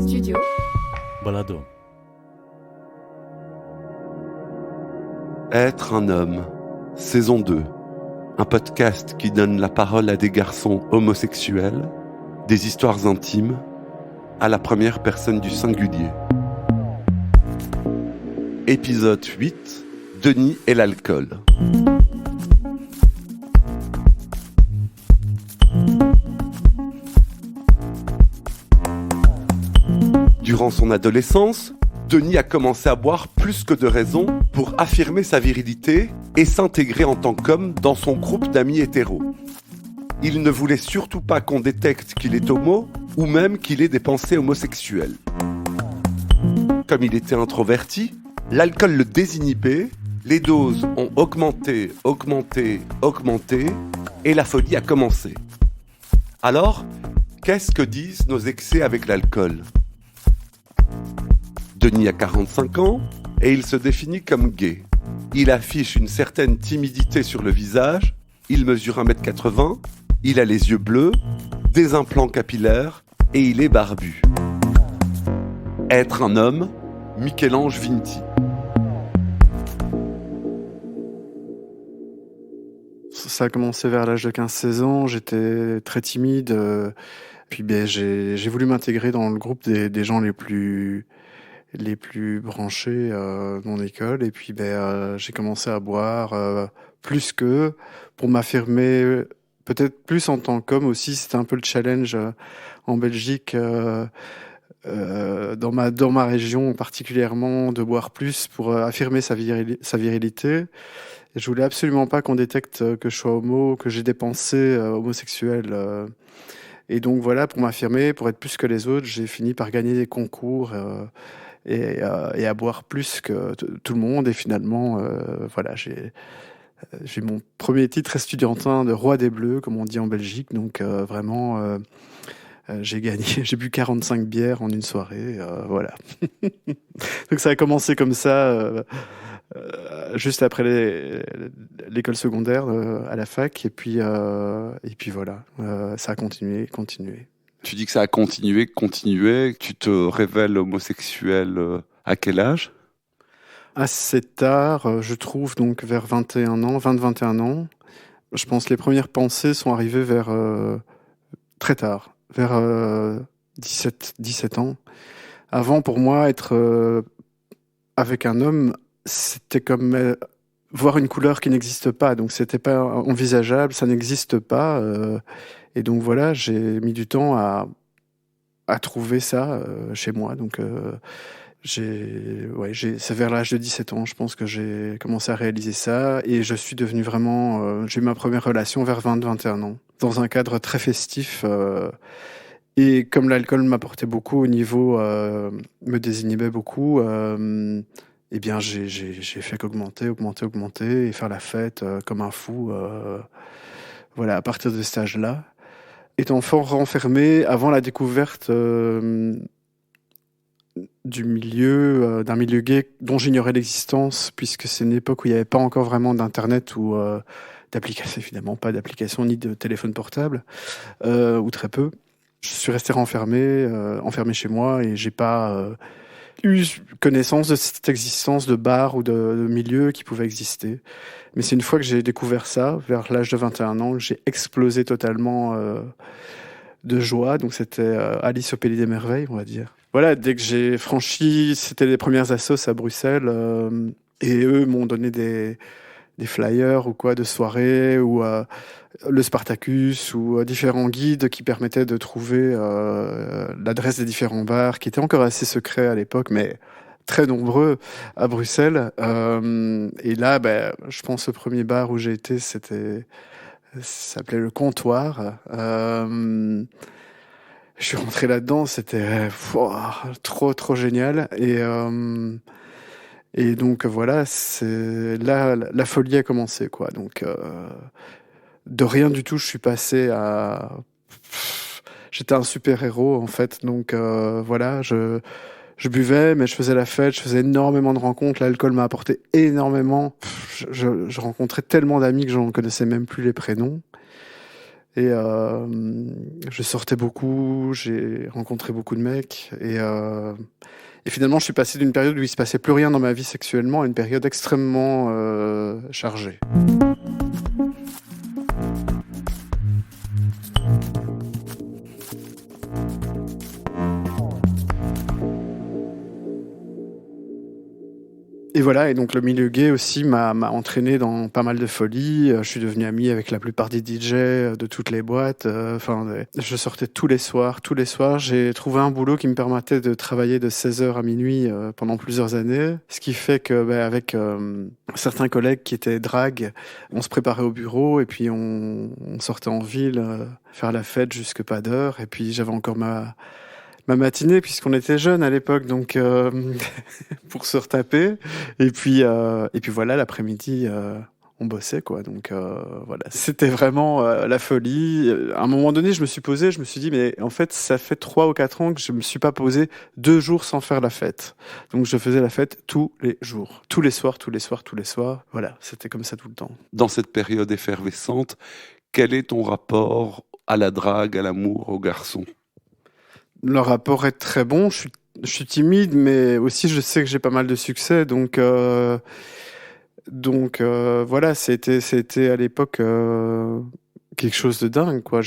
studio. Balado. Être un homme, saison 2. Un podcast qui donne la parole à des garçons homosexuels, des histoires intimes, à la première personne du singulier. Épisode 8, Denis et l'alcool. Durant son adolescence, Denis a commencé à boire plus que de raison pour affirmer sa virilité et s'intégrer en tant qu'homme dans son groupe d'amis hétéros. Il ne voulait surtout pas qu'on détecte qu'il est homo ou même qu'il ait des pensées homosexuelles. Comme il était introverti, l'alcool le désinhibait, les doses ont augmenté et la folie a commencé. Alors, qu'est-ce que disent nos excès avec l'alcool ? Denis a 45 ans et il se définit comme gay. Il affiche une certaine timidité sur le visage, il mesure 1m80, il a les yeux bleus, des implants capillaires et il est barbu. Être un homme, Michel-Ange Vinti. Ça a commencé vers l'âge de 15-16 ans, j'étais très timide, puis j'ai voulu m'intégrer dans le groupe des gens les plus branchés de mon école, et puis j'ai commencé à boire plus qu'eux pour m'affirmer peut-être plus en tant qu'homme aussi. C'était un peu le challenge en Belgique, dans ma région particulièrement, de boire plus pour affirmer sa virilité. Et je voulais absolument pas qu'on détecte que je sois homo, que j'ai des pensées homosexuelles. Et donc voilà, pour m'affirmer, pour être plus que les autres, j'ai fini par gagner des concours et à boire plus que tout le monde. Et finalement, voilà, j'ai mon premier titre estudiantin de roi des bleus, comme on dit en Belgique. Donc vraiment, j'ai gagné, j'ai bu 45 bières en une soirée. Voilà. Donc ça a commencé comme ça. Juste après l'école secondaire à la fac, et puis voilà, ça a continué. Tu dis que ça a continué, tu te révèles homosexuel à quel âge ? Assez tard, je trouve, donc vers 20-21 ans. Je pense que les premières pensées sont arrivées vers très tard, vers 17 ans. Avant, pour moi, être avec un homme, c'était comme voir une couleur qui n'existe pas, donc c'était pas envisageable, ça n'existe pas, et donc voilà, j'ai mis du temps à trouver ça chez moi. Donc c'est vers l'âge de 17 ans, je pense que j'ai commencé à réaliser ça, et je suis devenu vraiment, j'ai eu ma première relation vers 20-21 ans, dans un cadre très festif, et comme l'alcool m'apportait beaucoup au niveau, me désinhibait beaucoup, eh bien, j'ai fait qu'augmenter et faire la fête comme un fou. Voilà, à partir de cet âge-là. Étant fort renfermé, avant la découverte d'un milieu gay dont j'ignorais l'existence, puisque c'est une époque où il n'y avait pas encore vraiment d'internet ou d'application, évidemment pas d'application ni de téléphone portable, ou très peu. Je suis resté enfermé chez moi, et j'ai pas eu connaissance de cette existence de bar ou de milieu qui pouvait exister. Mais c'est une fois que j'ai découvert ça, vers l'âge de 21 ans, que j'ai explosé totalement de joie. Donc c'était Alice au Pays des Merveilles, on va dire. Voilà, dès que j'ai franchi, c'était les premières assos à Bruxelles, et eux m'ont donné des flyers ou quoi de soirée, ou le Spartacus, ou différents guides qui permettaient de trouver l'adresse des différents bars, qui étaient encore assez secrets à l'époque, mais très nombreux à Bruxelles. Et là, je pense le premier bar où j'ai été, ça s'appelait le Comptoir. Je suis rentré là-dedans, c'était trop génial. Et donc voilà, c'est là la folie a commencé, quoi. Donc de rien du tout, je suis passé à j'étais un super-héros en fait. Donc voilà, je buvais, mais je faisais la fête, je faisais énormément de rencontres. L'alcool m'a apporté énormément. Je rencontrais tellement d'amis que je ne connaissais même plus les prénoms. Et je sortais beaucoup, j'ai rencontré beaucoup de mecs. Et finalement, je suis passé d'une période où il se passait plus rien dans ma vie sexuellement à une période extrêmement chargée. Et voilà, et donc le milieu gay aussi m'a entraîné dans pas mal de folies. Je suis devenu ami avec la plupart des DJ de toutes les boîtes. Je sortais tous les soirs. J'ai trouvé un boulot qui me permettait de travailler de 16h à minuit pendant plusieurs années. Ce qui fait que, avec certains collègues qui étaient drag, on se préparait au bureau et puis on sortait en ville faire la fête jusque pas d'heure. Et puis j'avais encore ma matinée puisqu'on était jeunes à l'époque, donc pour se retaper. Et puis voilà, l'après-midi, on bossait, quoi. Donc voilà, c'était vraiment la folie. À un moment donné, je me suis dit, mais en fait, ça fait 3 ou 4 ans que je me suis pas posé 2 jours sans faire la fête. Donc je faisais la fête tous les jours, tous les soirs. Voilà, c'était comme ça tout le temps. Dans cette période effervescente, quel est ton rapport à la drague, à l'amour, aux garçons ? Le rapport est très bon. Je suis timide, mais aussi je sais que j'ai pas mal de succès. Donc voilà, c'était à l'époque quelque chose de dingue, quoi.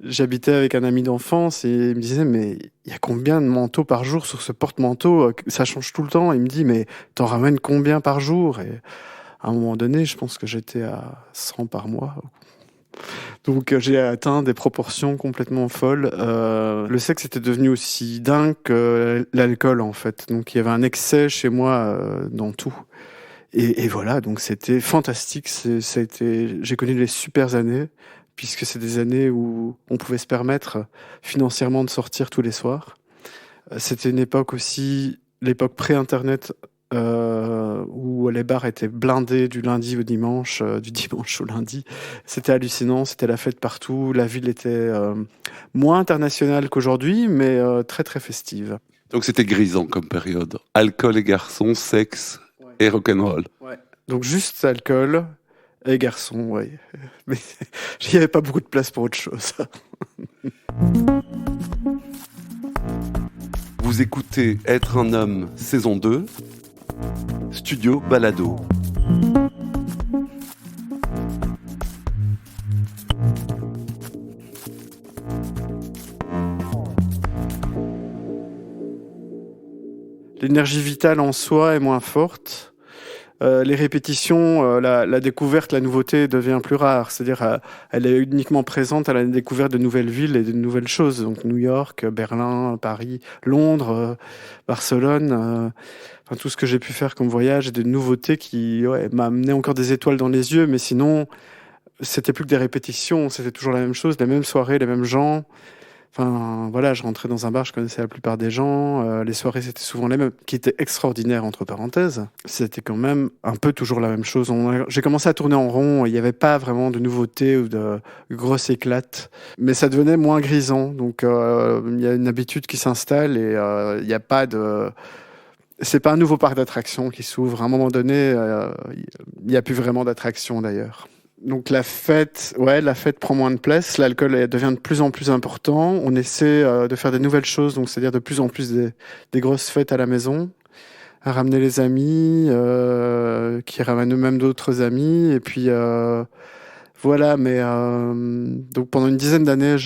J'habitais avec un ami d'enfance et il me disait, mais il y a combien de manteaux par jour sur ce porte-manteau ? Ça change tout le temps. Il me dit, mais t'en ramènes combien par jour ? Et à un moment donné, je pense que j'étais à 100 par mois. Donc j'ai atteint des proportions complètement folles. Le sexe était devenu aussi dingue que l'alcool, en fait. Donc il y avait un excès chez moi dans tout. Et voilà, donc c'était fantastique. J'ai connu des super années, puisque c'est des années où on pouvait se permettre financièrement de sortir tous les soirs. C'était une époque aussi, l'époque pré-internet, où les bars étaient blindés du lundi au dimanche, du dimanche au lundi. C'était hallucinant, c'était la fête partout. La ville était moins internationale qu'aujourd'hui, mais très très festive. Donc c'était grisant comme période. Alcool et garçons, sexe et rock'n'roll. Ouais. Donc juste alcool et garçons, oui. Mais il n'y avait pas beaucoup de place pour autre chose. Vous écoutez Être un homme, saison 2, Studio Balado. L'énergie vitale en soi est moins forte. Les répétitions, la découverte, la nouveauté devient plus rare. C'est-à-dire, elle est uniquement présente à la découverte de nouvelles villes et de nouvelles choses. Donc New York, Berlin, Paris, Londres, Barcelone. Enfin, tout ce que j'ai pu faire comme voyage et de nouveautés qui m'a amené encore des étoiles dans les yeux. Mais sinon, c'était plus que des répétitions. C'était toujours la même chose, les mêmes soirées, les mêmes gens. Enfin, voilà, je rentrais dans un bar, je connaissais la plupart des gens. Les soirées, c'était souvent les mêmes, qui étaient extraordinaires, entre parenthèses. C'était quand même un peu toujours la même chose. J'ai commencé à tourner en rond. Il n'y avait pas vraiment de nouveautés ou de grosses éclates. Mais ça devenait moins grisant. Donc, il y a une habitude qui s'installe et il n'y a pas de... C'est pas un nouveau parc d'attractions qui s'ouvre. À un moment donné, il n'y a plus vraiment d'attractions, d'ailleurs. Donc la fête prend moins de place, l'alcool devient de plus en plus important, on essaie de faire des nouvelles choses, donc c'est-à-dire de plus en plus des grosses fêtes à la maison, à ramener les amis, qui ramènent eux-mêmes d'autres amis, et puis voilà, mais donc pendant une dizaine d'années,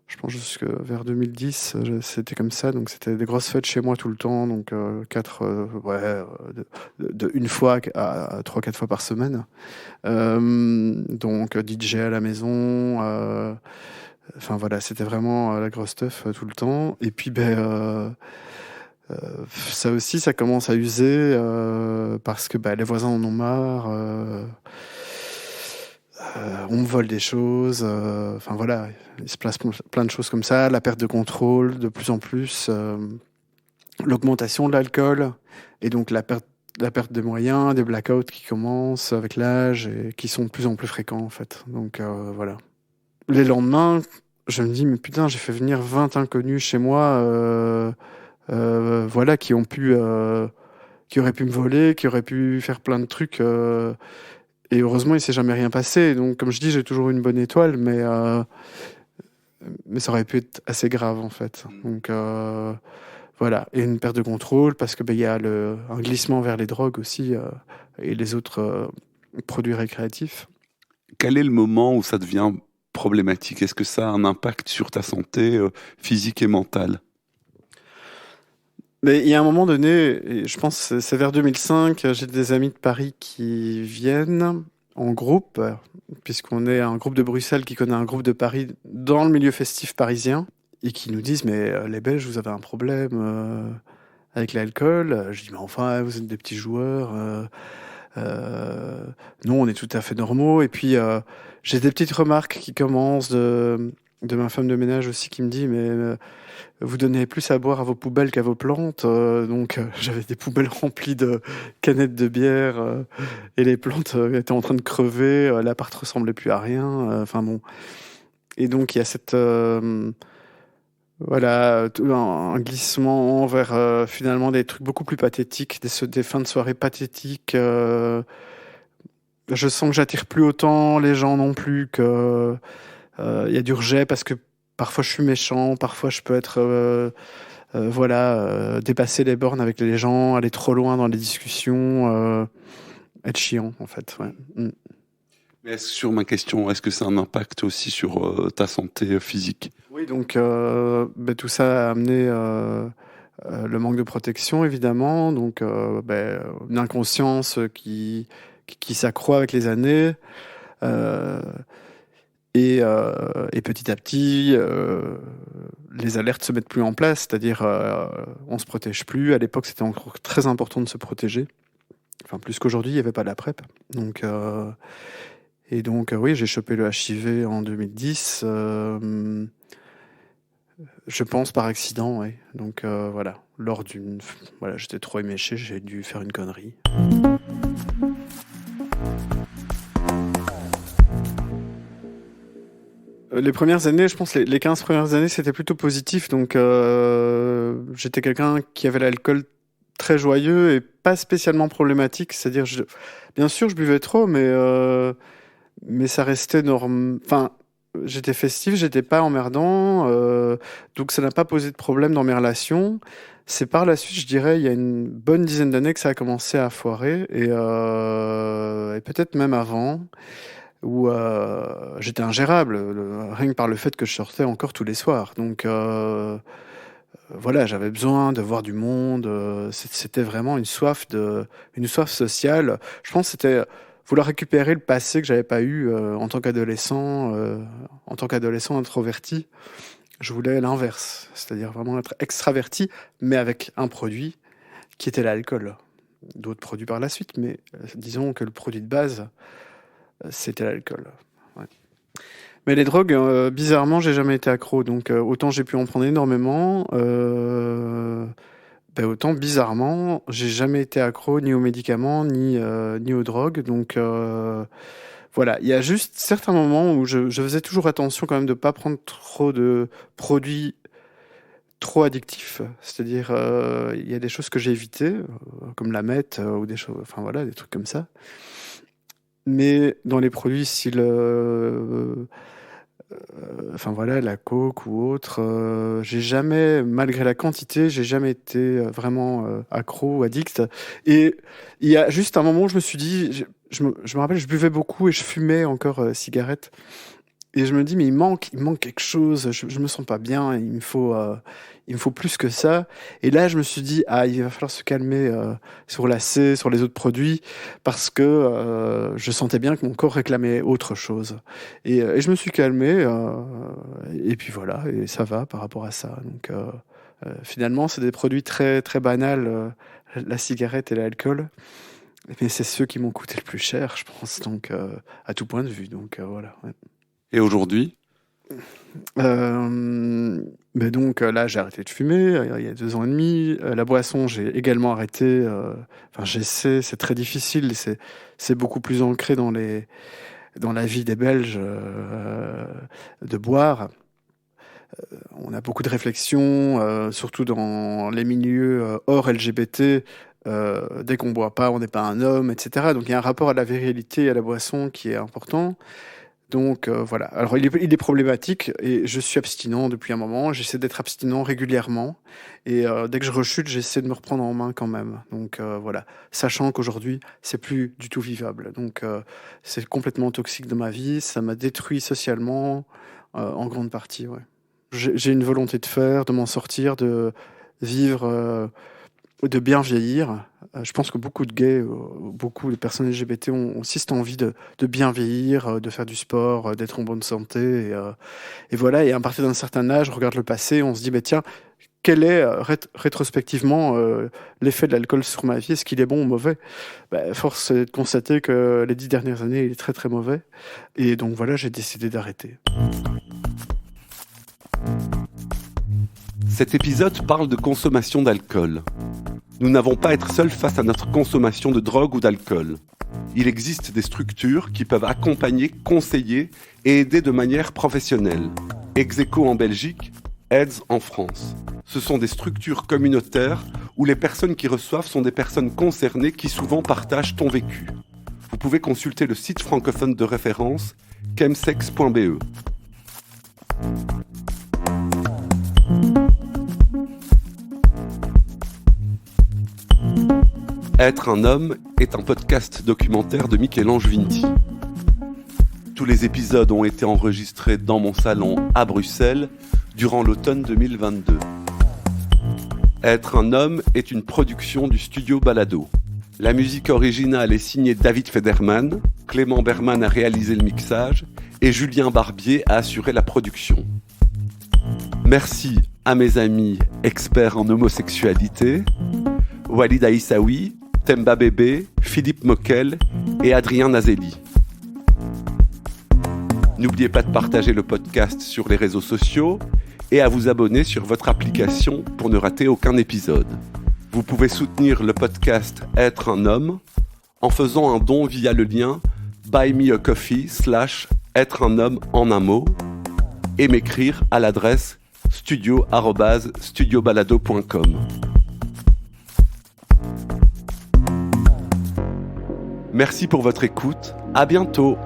je pense jusque vers 2010, c'était comme ça, donc c'était des grosses fêtes chez moi tout le temps, donc une fois à 3-4 fois par semaine. Donc DJ à la maison, enfin voilà, c'était vraiment la grosse stuff tout le temps. Et puis ça aussi, ça commence à user parce que les voisins en ont marre. On me vole des choses, enfin voilà, il se passe plein de choses comme ça, la perte de contrôle de plus en plus, l'augmentation de l'alcool et donc la perte des moyens, des blackouts qui commencent avec l'âge et qui sont de plus en plus fréquents en fait. Donc voilà. Les lendemains, je me dis mais putain, j'ai fait venir 20 inconnus chez moi, voilà, qui auraient pu me voler, qui auraient pu faire plein de trucs. Et heureusement, il s'est jamais rien passé. Donc, comme je dis, j'ai toujours une bonne étoile, mais ça aurait pu être assez grave, en fait. Donc, voilà. Et une perte de contrôle, parce que il y a un glissement vers les drogues aussi, et les autres produits récréatifs. Quel est le moment où ça devient problématique? Est-ce que ça a un impact sur ta santé physique et mentale? Mais il y a un moment donné, et je pense que c'est vers 2005, j'ai des amis de Paris qui viennent en groupe, puisqu'on est un groupe de Bruxelles qui connaît un groupe de Paris dans le milieu festif parisien, et qui nous disent, mais les Belges, vous avez un problème avec l'alcool. Je dis, mais enfin, vous êtes des petits joueurs. Nous, on est tout à fait normaux. Et puis, j'ai des petites remarques qui commencent de ma femme de ménage aussi, qui me dit, mais vous donnez plus à boire à vos poubelles qu'à vos plantes. Donc, j'avais des poubelles remplies de canettes de bière, et les plantes étaient en train de crever. L'appart ressemblait plus à rien. Enfin bon. Et donc, il y a cette... voilà, un glissement vers finalement des trucs beaucoup plus pathétiques, des fins de soirée pathétiques. Je sens que j'attire plus autant les gens non plus, que y a du rejet parce que parfois je suis méchant, parfois je peux être dépasser les bornes avec les gens, aller trop loin dans les discussions, être chiant en fait. Ouais. Mais sur ma question, est-ce que ça a un impact aussi sur ta santé physique? Oui, donc tout ça a amené le manque de protection, évidemment, donc une inconscience qui s'accroît avec les années, et petit à petit, les alertes se mettent plus en place, c'est-à-dire on se protège plus. À l'époque, c'était encore très important de se protéger, enfin plus qu'aujourd'hui, il n'y avait pas la PrEP, donc oui, j'ai chopé le HIV en 2010. Je pense par accident, oui. Donc voilà, j'étais trop éméché, j'ai dû faire une connerie. Les premières années, je pense, les 15 premières années, c'était plutôt positif. Donc j'étais quelqu'un qui avait l'alcool très joyeux et pas spécialement problématique. C'est-à-dire, bien sûr, je buvais trop, mais ça restait normal. Enfin, j'étais festif, j'étais pas emmerdant, donc ça n'a pas posé de problème dans mes relations. C'est par la suite, je dirais, il y a une bonne dizaine d'années que ça a commencé à foirer, et peut-être même avant, où j'étais ingérable, rien que par le fait que je sortais encore tous les soirs. Donc voilà, j'avais besoin de voir du monde. C'était vraiment une soif sociale. Je pense que c'était vouloir récupérer le passé que j'avais pas eu en tant qu'adolescent, introverti. Je voulais l'inverse, c'est-à-dire vraiment être extraverti, mais avec un produit qui était l'alcool. D'autres produits par la suite, mais disons que le produit de base, c'était l'alcool. Ouais. Mais les drogues, bizarrement, j'ai jamais été accro. Donc autant j'ai pu en prendre énormément, autant bizarrement, j'ai jamais été accro ni aux médicaments ni aux drogues. Donc voilà, il y a juste certains moments où je faisais toujours attention quand même de pas prendre trop de produits trop addictifs. C'est-à-dire, il y a des choses que j'ai évitées, comme la meth, ou des choses, enfin voilà, des trucs comme ça. Mais dans les produits style enfin voilà, la coke ou autre, j'ai jamais, malgré la quantité, j'ai jamais été vraiment accro ou addict. Et il y a juste un moment où je me suis dit, je me rappelle, je buvais beaucoup et je fumais encore cigarette. Et je me dis, mais il manque quelque chose, je me sens pas bien, il me faut plus que ça. Et là, je me suis dit, il va falloir se calmer sur la C, sur les autres produits, parce que je sentais bien que mon corps réclamait autre chose. Et je me suis calmé, et puis voilà, et ça va par rapport à ça. Donc finalement, c'est des produits très, très banals, la cigarette et l'alcool. Mais c'est ceux qui m'ont coûté le plus cher, je pense, donc à tout point de vue. Donc voilà. Ouais. Et aujourd'hui? Mais donc là, j'ai arrêté de fumer il y a 2 ans et demi. La boisson, j'ai également arrêté. Enfin, j'essaie, c'est très difficile. C'est beaucoup plus ancré dans la vie des Belges de boire. On a beaucoup de réflexions, surtout dans les milieux hors LGBT. Dès qu'on boit pas, on n'est pas un homme, etc. Donc il y a un rapport à la virilité et à la boisson qui est important. Donc voilà. Alors il est problématique et je suis abstinent depuis un moment. J'essaie d'être abstinent régulièrement et dès que je rechute, j'essaie de me reprendre en main quand même. Donc voilà. Sachant qu'aujourd'hui, c'est plus du tout vivable. Donc c'est complètement toxique dans ma vie. Ça m'a détruit socialement en grande partie. Ouais. J'ai une volonté de faire, de m'en sortir, de vivre, de bien vieillir. Je pense que beaucoup de gays, beaucoup de personnes LGBT ont aussi cette envie de bien vieillir, de faire du sport, d'être en bonne santé. Et voilà, et à partir d'un certain âge, on regarde le passé, on se dit, tiens, quel est rétrospectivement l'effet de l'alcool sur ma vie? Est-ce qu'il est bon ou mauvais? Force est de constater que les 10 dernières années, il est très très mauvais. Et donc voilà, j'ai décidé d'arrêter. Cet épisode parle de consommation d'alcool. Nous n'avons pas à être seuls face à notre consommation de drogue ou d'alcool. Il existe des structures qui peuvent accompagner, conseiller et aider de manière professionnelle. Execo en Belgique, AIDS en France. Ce sont des structures communautaires où les personnes qui reçoivent sont des personnes concernées qui souvent partagent ton vécu. Vous pouvez consulter le site francophone de référence chemsex.be. Être un homme est un podcast documentaire de Michel-Ange Vinti. Tous les épisodes ont été enregistrés dans mon salon à Bruxelles durant l'automne 2022. Être un homme est une production du studio Balado. La musique originale est signée David Federman, Clément Berman a réalisé le mixage et Julien Barbier a assuré la production. Merci à mes amis experts en homosexualité, Walid Aïssaoui, Temba Bébé, Philippe Moquel et Adrien Nazelli. N'oubliez pas de partager le podcast sur les réseaux sociaux et à vous abonner sur votre application pour ne rater aucun épisode. Vous pouvez soutenir le podcast Être un homme en faisant un don via le lien buymeacoffee/être un homme en un mot et m'écrire à l'adresse studio@studiobalado.com. Merci pour votre écoute. À bientôt.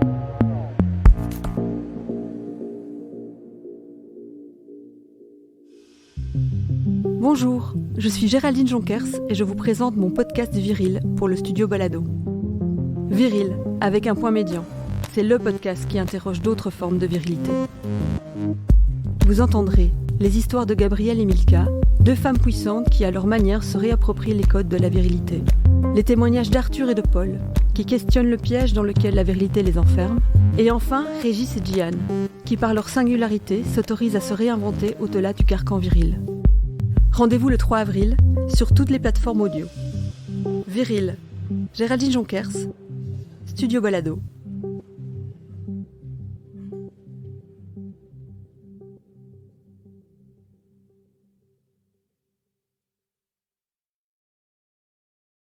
Bonjour, je suis Géraldine Jonkers et je vous présente mon podcast Viril pour le studio Balado. Viril, avec un point médian, c'est le podcast qui interroge d'autres formes de virilité. Vous entendrez les histoires de Gabrielle et Milka, deux femmes puissantes qui à leur manière se réapproprient les codes de la virilité. Les témoignages d'Arthur et de Paul, qui questionnent le piège dans lequel la virilité les enferme. Et enfin, Régis et Diane, qui par leur singularité s'autorisent à se réinventer au-delà du carcan viril. Rendez-vous le 3 avril sur toutes les plateformes audio. Viril, Géraldine Jonkers, Studio Balado.